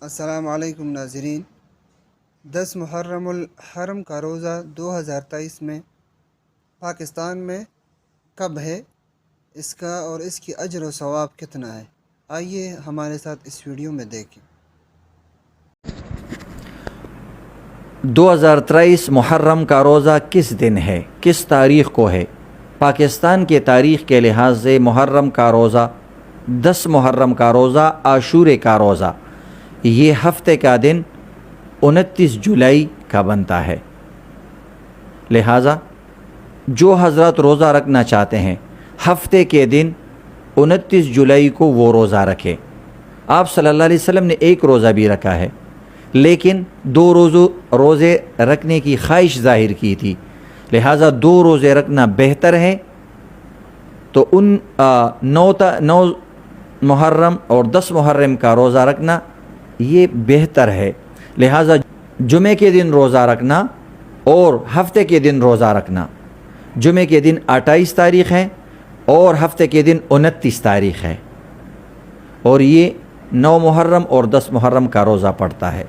السلام علیکم ناظرین۔ 10 محرم الحرم کا روزہ 2023 میں پاکستان میں کب ہے، اس کا اور اس کی اجر و ثواب کتنا ہے، آئیے ہمارے ساتھ اس ویڈیو میں دیکھیں۔ 2023 محرم کا روزہ کس دن ہے، کس تاریخ کو ہے؟ پاکستان کے تاریخ کے لحاظ سے محرم کا روزہ 10 محرم کا روزہ عاشورے کا روزہ یہ ہفتے کا دن 29 جولائی کا بنتا ہے۔ لہٰذا جو حضرات روزہ رکھنا چاہتے ہیں ہفتے کے دن 29 جولائی کو وہ روزہ رکھے۔ آپ صلی اللہ علیہ وسلم نے ایک روزہ بھی رکھا ہے، لیکن 2 روزے رکھنے کی خواہش ظاہر کی تھی، لہٰذا 2 روزے رکھنا بہتر ہے۔ تو ان 9 محرم اور 10 محرم کا روزہ رکھنا یہ بہتر ہے، لہٰذا جمعے کے دن روزہ رکھنا اور ہفتے کے دن روزہ رکھنا۔ جمعے کے دن 28 تاریخ ہے اور ہفتے کے دن 29 تاریخ ہے، اور یہ 9 محرم اور 10 محرم کا روزہ پڑتا ہے۔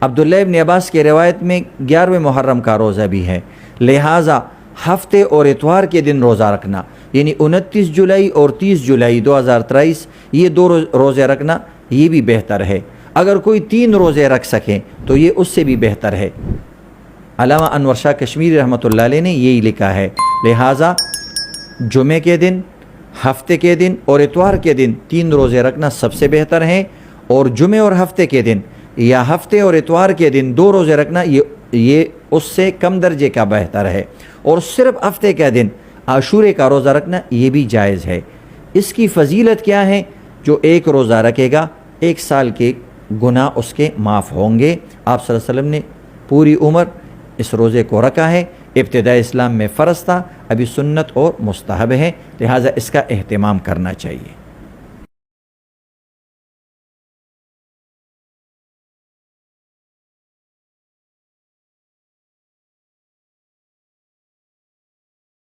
عبداللہ ابن عباس کی روایت میں 11ویں محرم کا روزہ بھی ہے، لہٰذا ہفتے اور اتوار کے دن روزہ رکھنا، یعنی 29 جولائی اور 30 جولائی 2023 یہ 2 روزے رکھنا یہ بھی بہتر ہے۔ اگر کوئی 3 روزے رکھ سکیں تو یہ اس سے بھی بہتر ہے۔ علامہ انور شاہ کشمیری رحمۃ اللہ علیہ نے یہی لکھا ہے، لہٰذا جمعے کے دن، ہفتے کے دن اور اتوار کے دن 3 روزے رکھنا سب سے بہتر ہے، اور جمعے اور ہفتے کے دن یا ہفتے اور اتوار کے دن 2 روزے رکھنا یہ اس سے کم درجے کا بہتر ہے، اور صرف ہفتے کا دن عاشورے کا روزہ رکھنا یہ بھی جائز ہے۔ اس کی فضیلت کیا ہے؟ جو ایک روزہ رکھے گا 1 سال کے گناہ اس کے معاف ہوں گے۔ آپ صلی اللہ علیہ وسلم نے پوری عمر اس روزے کو رکھا ہے، ابتداء اسلام میں فرض تھا، ابھی سنت اور مستحب ہے، لہٰذا اس کا اہتمام کرنا چاہیے۔